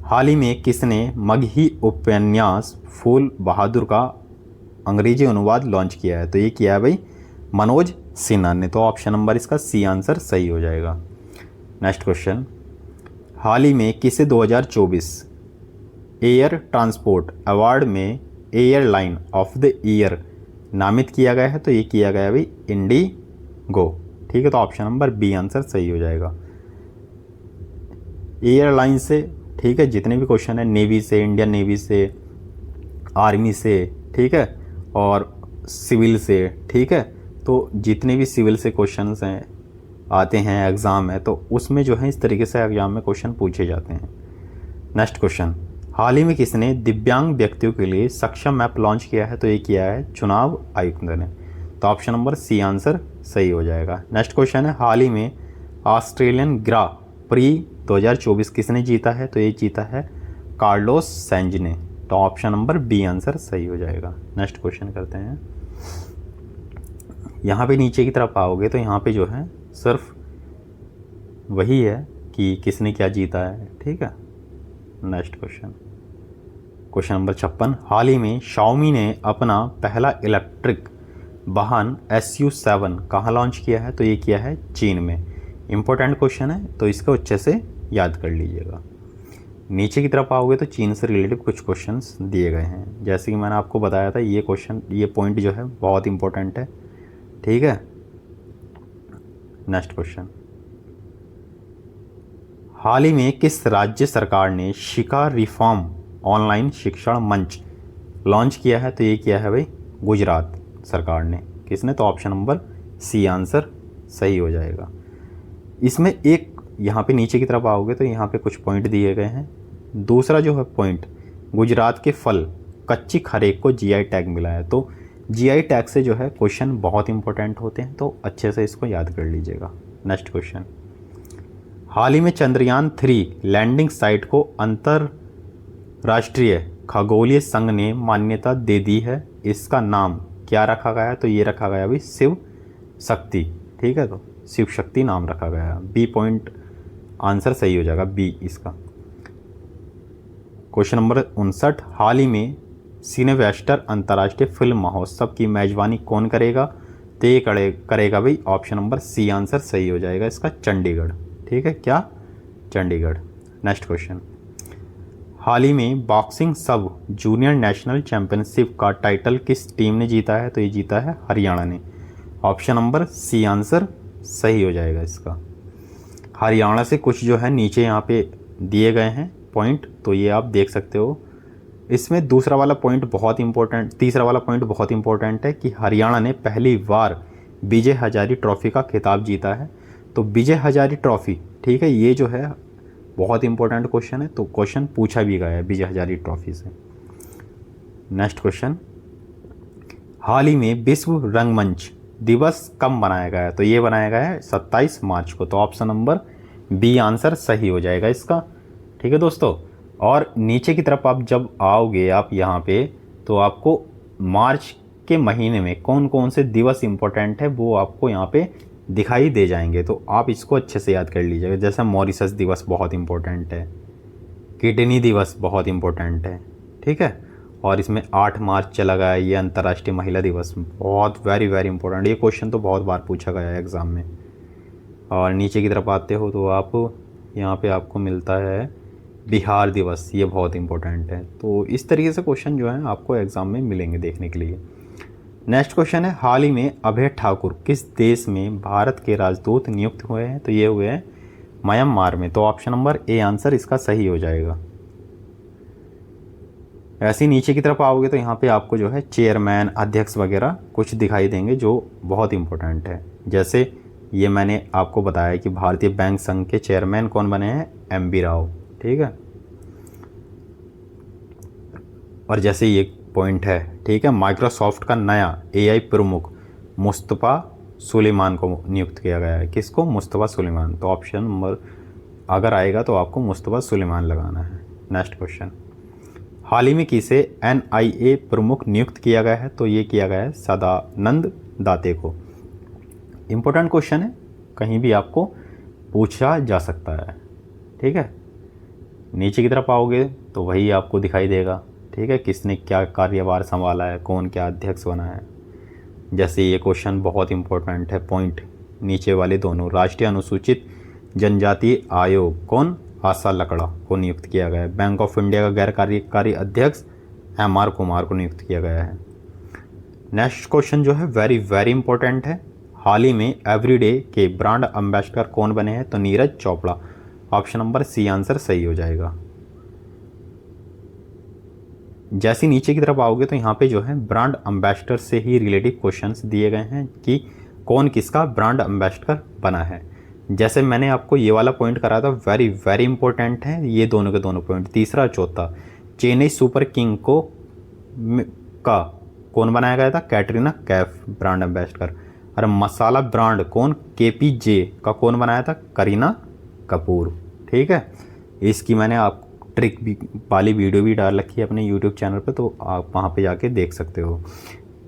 हाल ही में किसने मगही उपन्यास फूल बहादुर का अंग्रेजी अनुवाद लॉन्च किया है? तो ये किया है भाई मनोज सिन्हा ने। तो ऑप्शन नंबर इसका सी आंसर सही हो जाएगा। नेक्स्ट क्वेश्चन, हाल ही में किसे 2024 एयर ट्रांसपोर्ट अवार्ड में एयरलाइन ऑफ द ईयर नामित किया गया है? तो ये किया गया है भाई इंडिगो, ठीक है। तो ऑप्शन नंबर बी आंसर सही हो जाएगा। एयरलाइन से, ठीक है, जितने भी क्वेश्चन है नेवी से, इंडियन नेवी से, आर्मी से, ठीक है, और सिविल से, ठीक है, तो जितने भी सिविल से क्वेश्चंस हैं आते हैं एग्ज़ाम में, तो उसमें जो है इस तरीके से एग्जाम में क्वेश्चन पूछे जाते हैं। नेक्स्ट क्वेश्चन, हाल ही में किसने दिव्यांग व्यक्तियों के लिए सक्षम ऐप लॉन्च किया है? तो ये किया है चुनाव आयुक्त ने। तो ऑप्शन नंबर सी आंसर सही हो जाएगा। नेक्स्ट क्वेश्चन है, हाल ही में ऑस्ट्रेलियन ग्रा प्री 2024 किसने जीता है? तो ये जीता है कार्लोस सेंज ने। तो ऑप्शन नंबर बी आंसर सही हो जाएगा। नेक्स्ट क्वेश्चन करते हैं। यहाँ पे नीचे की तरफ आओगे तो यहाँ पे जो है सिर्फ वही है कि किसने क्या जीता है, ठीक है। नेक्स्ट क्वेश्चन, क्वेश्चन नंबर 56, हाल ही में शाओमी ने अपना पहला इलेक्ट्रिक वाहन SU7 कहाँ लॉन्च किया है? तो ये किया है चीन में। इंपॉर्टेंट क्वेश्चन है, तो इसको अच्छे से याद कर लीजिएगा। नीचे की तरफ आओगे तो चीन से रिलेटेड कुछ क्वेश्चंस दिए गए हैं, जैसे कि मैंने आपको बताया था ये क्वेश्चन, ये पॉइंट जो है बहुत इंपॉर्टेंट है, ठीक है। नेक्स्ट क्वेश्चन, हाल ही में किस राज्य सरकार ने शिक्षा रिफॉर्म ऑनलाइन शिक्षण मंच लॉन्च किया है? तो ये किया है भाई गुजरात सरकार ने। किसने? तो ऑप्शन नंबर सी आंसर सही हो जाएगा। इसमें एक यहाँ पे नीचे की तरफ आओगे तो यहाँ पे कुछ पॉइंट दिए गए हैं। दूसरा जो है पॉइंट, गुजरात के फल कच्ची खरेक को जीआई टैग मिला है। तो जीआई टैग से जो है क्वेश्चन बहुत इंपॉर्टेंट होते हैं, तो अच्छे से इसको याद कर लीजिएगा। नेक्स्ट क्वेश्चन, हाल ही में चंद्रयान 3 लैंडिंग साइट को अंतरराष्ट्रीय खगोलीय संघ ने मान्यता दे दी है, इसका नाम क्या रखा गया है? तो ये रखा गया भाई शिव शक्ति, ठीक है। तो शिव शक्ति नाम रखा गया है। बी पॉइंट आंसर सही हो जाएगा, बी इसका। क्वेश्चन नंबर 59, हाल ही में सिनेवेस्टर अंतर्राष्ट्रीय फिल्म महोत्सव की मेजबानी कौन करेगा? तो ये करेगा भाई ऑप्शन नंबर सी आंसर सही हो जाएगा इसका, चंडीगढ़, ठीक है। क्या? चंडीगढ़। नेक्स्ट क्वेश्चन, हाल ही में बॉक्सिंग सब जूनियर नेशनल चैंपियनशिप का टाइटल किस टीम ने जीता है? तो ये जीता है हरियाणा ने। ऑप्शन नंबर सी आंसर सही हो जाएगा इसका। हरियाणा से कुछ जो है नीचे यहाँ पे दिए गए हैं पॉइंट, तो ये आप देख सकते हो। इसमें दूसरा वाला पॉइंट बहुत इंपॉर्टेंट, तीसरा वाला पॉइंट बहुत इंपॉर्टेंट है कि हरियाणा ने पहली बार विजय हजारी ट्रॉफी का खिताब जीता है। तो विजय हजारी ट्रॉफी, ठीक है, ये जो है बहुत इंपॉर्टेंट क्वेश्चन है, तो क्वेश्चन पूछा भी गया है विजय हजारी ट्रॉफी से। नेक्स्ट क्वेश्चन, हाल ही में विश्व रंगमंच दिवस कब मनाया गया है? तो ये बनाया गया है 27 मार्च को। तो ऑप्शन नंबर बी आंसर सही हो जाएगा इसका, ठीक है दोस्तों। और नीचे की तरफ आप जब आओगे आप यहाँ पे, तो आपको मार्च के महीने में कौन कौन से दिवस इंपॉर्टेंट है वो आपको यहाँ पे दिखाई दे जाएंगे, तो आप इसको अच्छे से याद कर लीजिएगा। जैसे मॉरिशस दिवस बहुत इंपॉर्टेंट है, किडनी दिवस बहुत इंपॉर्टेंट है, ठीक है। और इसमें 8 मार्च चला गया ये अंतर्राष्ट्रीय महिला दिवस, बहुत वेरी वेरी इंपॉर्टेंट। ये क्वेश्चन तो बहुत बार पूछा गया है एग्ज़ाम में। और नीचे की तरफ आते हो तो आप यहाँ पे आपको मिलता है बिहार दिवस, ये बहुत इंपॉर्टेंट है। तो इस तरीके से क्वेश्चन जो है आपको एग्ज़ाम में मिलेंगे देखने के लिए। नेक्स्ट क्वेश्चन है, हाल ही में अभय ठाकुर किस देश में भारत के राजदूत नियुक्त हुए हैं? तो ये हुए हैं म्यांमार में। तो ऑप्शन नंबर ए आंसर इसका सही हो जाएगा। ऐसे ही नीचे की तरफ आओगे तो यहाँ पे आपको जो है चेयरमैन, अध्यक्ष वगैरह कुछ दिखाई देंगे जो बहुत इंपॉर्टेंट है। जैसे ये मैंने आपको बताया कि भारतीय बैंक संघ के चेयरमैन कौन बने हैं? MB राव, ठीक है। और जैसे ये पॉइंट है, ठीक है, माइक्रोसॉफ्ट का नया AI प्रमुख मुस्तफ़ा सुलेमान को नियुक्त किया गया है। किसको? मुस्तफ़ा सुलेमान। तो ऑप्शन नंबर अगर आएगा तो आपको मुस्तफ़ा सुलेमान लगाना है। नेक्स्ट क्वेश्चन, हाल ही में किसे NIA प्रमुख नियुक्त किया गया है? तो ये किया गया है सदानंद दाते को। इम्पोर्टेंट क्वेश्चन है, कहीं भी आपको पूछा जा सकता है, ठीक है। नीचे की तरफ आओगे तो वही आपको दिखाई देगा, ठीक है, किसने क्या कार्यभार संभाला है, कौन क्या अध्यक्ष बना है। जैसे ये क्वेश्चन बहुत इंपॉर्टेंट है, पॉइंट नीचे वाले दोनों, राष्ट्रीय अनुसूचित जनजाति आयोग कौन? आशा लकड़ा को नियुक्त किया गया है। बैंक ऑफ इंडिया का गैर कार्यकारी अध्यक्ष MR कुमार को नियुक्त किया गया है। नेक्स्ट क्वेश्चन जो है वेरी वेरी इंपॉर्टेंट है, हाल ही में एवरीडे के ब्रांड एम्बेसडर कौन बने हैं? तो Neeraj Chopra. Option number C answer सही हो जाएगा। जैसे नीचे की तरफ आओगे तो यहाँ पे जो है ब्रांड एम्बेसडर से ही रिलेटिव क्वेश्चंस दिए गए हैं कि कौन किसका ब्रांड एम्बेसडर बना है। जैसे मैंने आपको ये वाला पॉइंट करा था, वेरी वेरी इंपॉर्टेंट है ये दोनों के दोनों पॉइंट। तीसरा और चौथा, चेन्नई सुपर किंग को का कौन बनाया गया था? Katrina Kaif brand ambassador. और मसाला ब्रांड कौन? KPJ का कौन बनाया था? करीना कपूर, ठीक है। इसकी मैंने आप ट्रिक भी वाली वीडियो भी डाल रखी है अपने YouTube चैनल पे, तो आप वहाँ पे जाके देख सकते हो।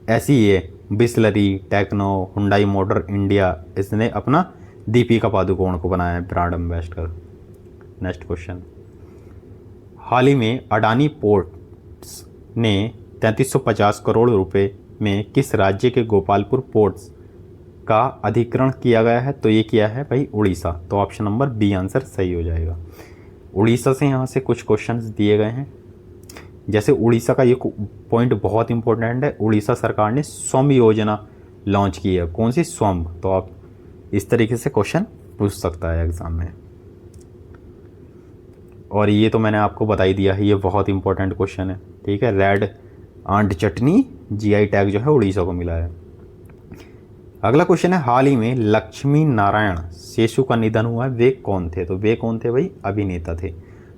ऐसी ये Bisleri, Tecno, Hyundai Motor India, इसने अपना दीपिका पादुकोण को बनाया है ब्रांड एम्बेसडर। नेक्स्ट क्वेश्चन, हाल ही में अडानी पोर्ट्स ने 3350 करोड़ रुपए में किस राज्य के गोपालपुर पोर्ट्स का अधिग्रहण किया गया है, तो ये किया है भाई उड़ीसा। तो ऑप्शन नंबर बी आंसर सही हो जाएगा। उड़ीसा से यहाँ से कुछ क्वेश्चंस दिए गए हैं। जैसे उड़ीसा का ये पॉइंट बहुत इंपॉर्टेंट है, उड़ीसा सरकार ने स्वम योजना लॉन्च की है। कौन सी? स्वम। तो आप इस तरीके से क्वेश्चन पूछ सकता है एग्जाम में। और ये तो मैंने आपको बता ही दिया है, ये बहुत इंपॉर्टेंट क्वेश्चन है, ठीक है। रेड आंट चटनी जीआई टैग जो है उड़ीसा को मिला है। अगला क्वेश्चन है, हाल ही में लक्ष्मी नारायण सेशु का निधन हुआ है, वे कौन थे? तो वे कौन थे भाई? अभिनेता थे।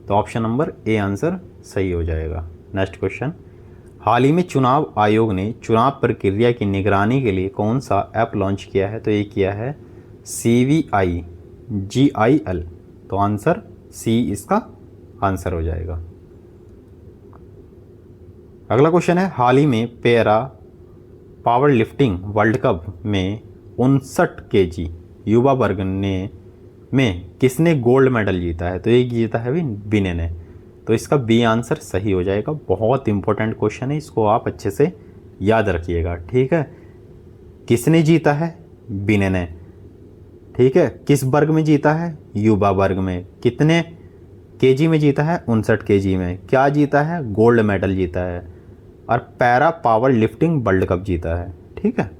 तो ऑप्शन नंबर ए आंसर सही हो जाएगा। नेक्स्ट क्वेश्चन, हाल ही में चुनाव आयोग ने चुनाव प्रक्रिया की निगरानी के लिए कौन सा ऐप लॉन्च किया है? तो ये किया है CVIGIL। तो आंसर सी इसका आंसर हो जाएगा। अगला क्वेश्चन है, हाल ही में para power lifting world cup में 59 kg युवा वर्ग में किसने गोल्ड मेडल जीता है? तो ये जीता है विनय ने। तो इसका बी आंसर सही हो जाएगा। बहुत इंपॉर्टेंट क्वेश्चन है, इसको आप अच्छे से याद रखिएगा, ठीक है। किसने जीता है? विनय ने, ठीक है। किस वर्ग में जीता है? युवा वर्ग में। कितने केजी में जीता है? 59 kg में। क्या जीता है? गोल्ड मेडल जीता है और para power lifting world cup जीता है, ठीक है।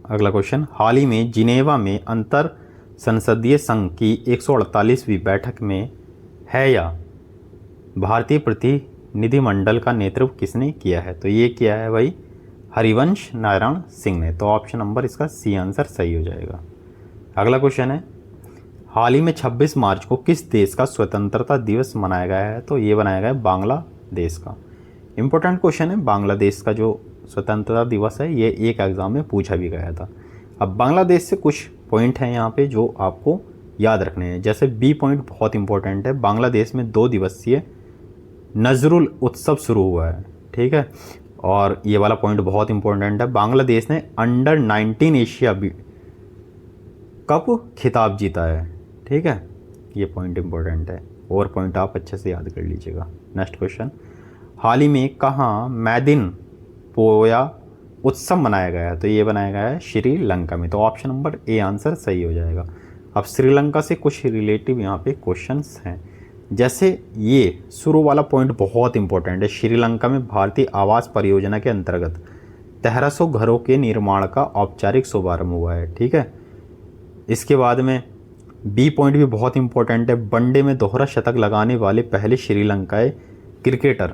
अगला क्वेश्चन, हाल ही में जिनेवा में अंतर संसदीय संघ की 148वीं बैठक में है या भारतीय प्रतिनिधिमंडल का नेतृत्व किसने किया है? तो ये किया है भाई हरिवंश नारायण सिंह ने। तो ऑप्शन नंबर इसका सी आंसर सही हो जाएगा। अगला क्वेश्चन है, हाल ही में 26 मार्च को किस देश का स्वतंत्रता दिवस मनाया गया है? तो ये बनाया गया है बांग्लादेश का। इंपॉर्टेंट क्वेश्चन है, बांग्लादेश का जो स्वतंत्रता दिवस है ये एक एग्जाम में पूछा भी गया था। अब बांग्लादेश से कुछ पॉइंट हैं यहाँ पे जो आपको याद रखने हैं। जैसे बी पॉइंट बहुत इंपॉर्टेंट है, बांग्लादेश में 2 दिवसीय नजरुल उत्सव शुरू हुआ है, ठीक है। और ये वाला पॉइंट बहुत इंपॉर्टेंट है, बांग्लादेश ने अंडर 19 एशिया कप खिताब जीता है, ठीक है। ये पॉइंट इंपॉर्टेंट है और पॉइंट आप अच्छे से याद कर लीजिएगा। नेक्स्ट क्वेश्चन, हाल ही में कहाँ मैदिन पोया उत्सव मनाया गया है? तो ये बनाया गया है श्रीलंका में। तो ऑप्शन नंबर ए आंसर सही हो जाएगा। अब श्रीलंका से कुछ रिलेटिव यहाँ पे क्वेश्चंस हैं। जैसे ये शुरू वाला पॉइंट बहुत इंपॉर्टेंट है, श्रीलंका में भारतीय आवास परियोजना के अंतर्गत 1300 घरों के निर्माण का औपचारिक शुभारंभ हुआ है, ठीक है। इसके बाद में बी पॉइंट भी बहुत इंपॉर्टेंट है, वनडे में दोहरा शतक लगाने वाले पहले श्रीलंकाई क्रिकेटर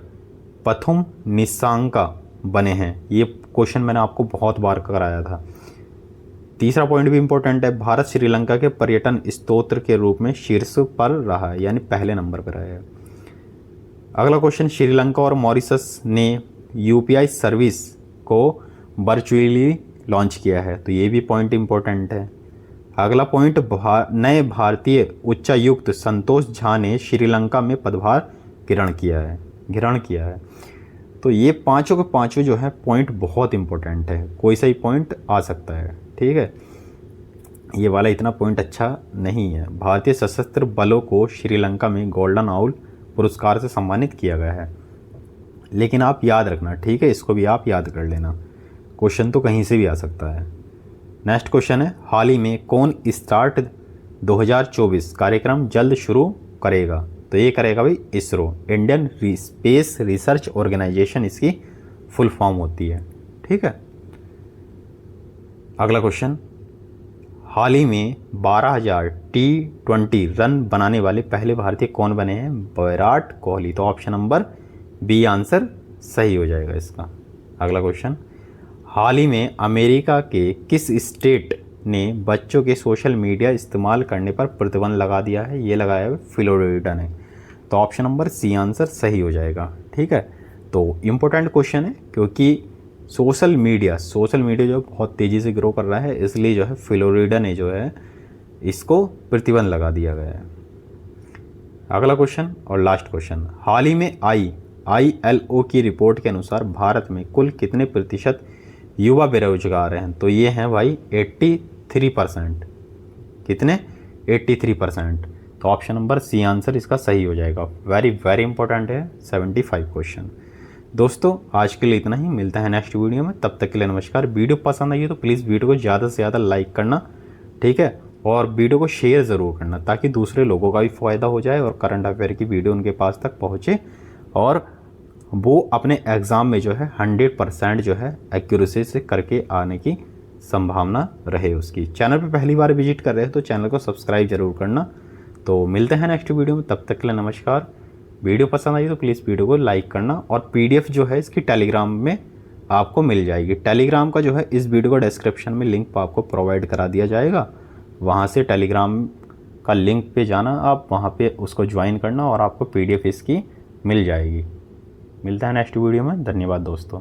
पथुम निसांका बने हैं। ये क्वेश्चन मैंने आपको बहुत बार कराया था। तीसरा पॉइंट भी इंपॉर्टेंट है, भारत श्रीलंका के पर्यटन स्रोत के रूप में शीर्ष पर रहा है, यानी पहले नंबर पर है। अगला क्वेश्चन, श्रीलंका और मॉरिशस ने यूपीआई सर्विस को वर्चुअली लॉन्च किया है। तो ये भी पॉइंट इंपॉर्टेंट है। अगला पॉइंट, नए भारतीय उच्चायुक्त संतोष झा ने श्रीलंका में पदभार ग्रहण किया है। तो ये पांचों के पांचों जो है पॉइंट बहुत इंपॉर्टेंट है, कोई सा ही पॉइंट आ सकता है, ठीक है। ये वाला इतना पॉइंट अच्छा नहीं है। भारतीय सशस्त्र बलों को श्रीलंका में गोल्डन आउल पुरस्कार से सम्मानित किया गया है, लेकिन आप याद रखना, ठीक है, इसको भी आप याद कर लेना, क्वेश्चन तो कहीं से भी आ सकता है। नेक्स्ट क्वेश्चन है, हाल ही में कौन स्टार्ट 2024 कार्यक्रम जल्द शुरू करेगा? तो ये करेगा भाई ISRO, Indian Space Research Organisation इसकी फुल फॉर्म होती है, ठीक है। अगला क्वेश्चन, हाल ही में 12,000 T20 रन बनाने वाले पहले भारतीय कौन बने हैं? विराट कोहली। तो ऑप्शन नंबर बी आंसर सही हो जाएगा इसका। अगला क्वेश्चन, हाल ही में अमेरिका के किस स्टेट ने बच्चों के सोशल मीडिया इस्तेमाल करने पर प्रतिबंध लगा दिया है? ये लगाया है फ्लोरिडा ने। तो ऑप्शन नंबर सी आंसर सही हो जाएगा, ठीक है। तो इम्पोर्टेंट क्वेश्चन है, क्योंकि सोशल मीडिया जो बहुत तेज़ी से ग्रो कर रहा है, इसलिए जो है फ्लोरिडा ने जो है इसको प्रतिबंध लगा दिया गया है। अगला क्वेश्चन और लास्ट क्वेश्चन, हाल ही में ILO की रिपोर्ट के अनुसार भारत में कुल कितने प्रतिशत युवा बेरोजगार हैं? तो ये हैं भाई 83%। कितने? 83%। तो ऑप्शन नंबर सी आंसर इसका सही हो जाएगा। वेरी वेरी इंपॉर्टेंट है, 75 क्वेश्चन। दोस्तों आज के लिए इतना ही, मिलता है नेक्स्ट वीडियो में, तब तक के लिए नमस्कार। वीडियो पसंद आई है तो प्लीज़ वीडियो को ज़्यादा से ज़्यादा लाइक करना, ठीक है, और वीडियो को शेयर ज़रूर करना ताकि दूसरे लोगों का भी फ़ायदा हो जाए और करंट अफेयर की वीडियो उनके पास तक पहुँचे और वो अपने एग्ज़ाम में जो है 100% जो है एक्यूरेसी से करके आने की संभावना रहे उसकी। चैनल पे पहली बार विजिट कर रहे हैं तो चैनल को सब्सक्राइब जरूर करना। तो मिलते हैं नेक्स्ट वीडियो में, तब तक के लिए नमस्कार। वीडियो पसंद आई तो प्लीज़ वीडियो को लाइक करना और पीडीएफ जो है इसकी टेलीग्राम में आपको मिल जाएगी। टेलीग्राम का जो है इस वीडियो का डिस्क्रिप्शन में लिंक आपको प्रोवाइड करा दिया जाएगा, वहाँ से टेलीग्राम का लिंक पे जाना, आप वहाँ पे उसको ज्वाइन करना और आपको पीडीएफ इसकी मिल जाएगी। मिलता है नेक्स्ट वीडियो में, धन्यवाद दोस्तों।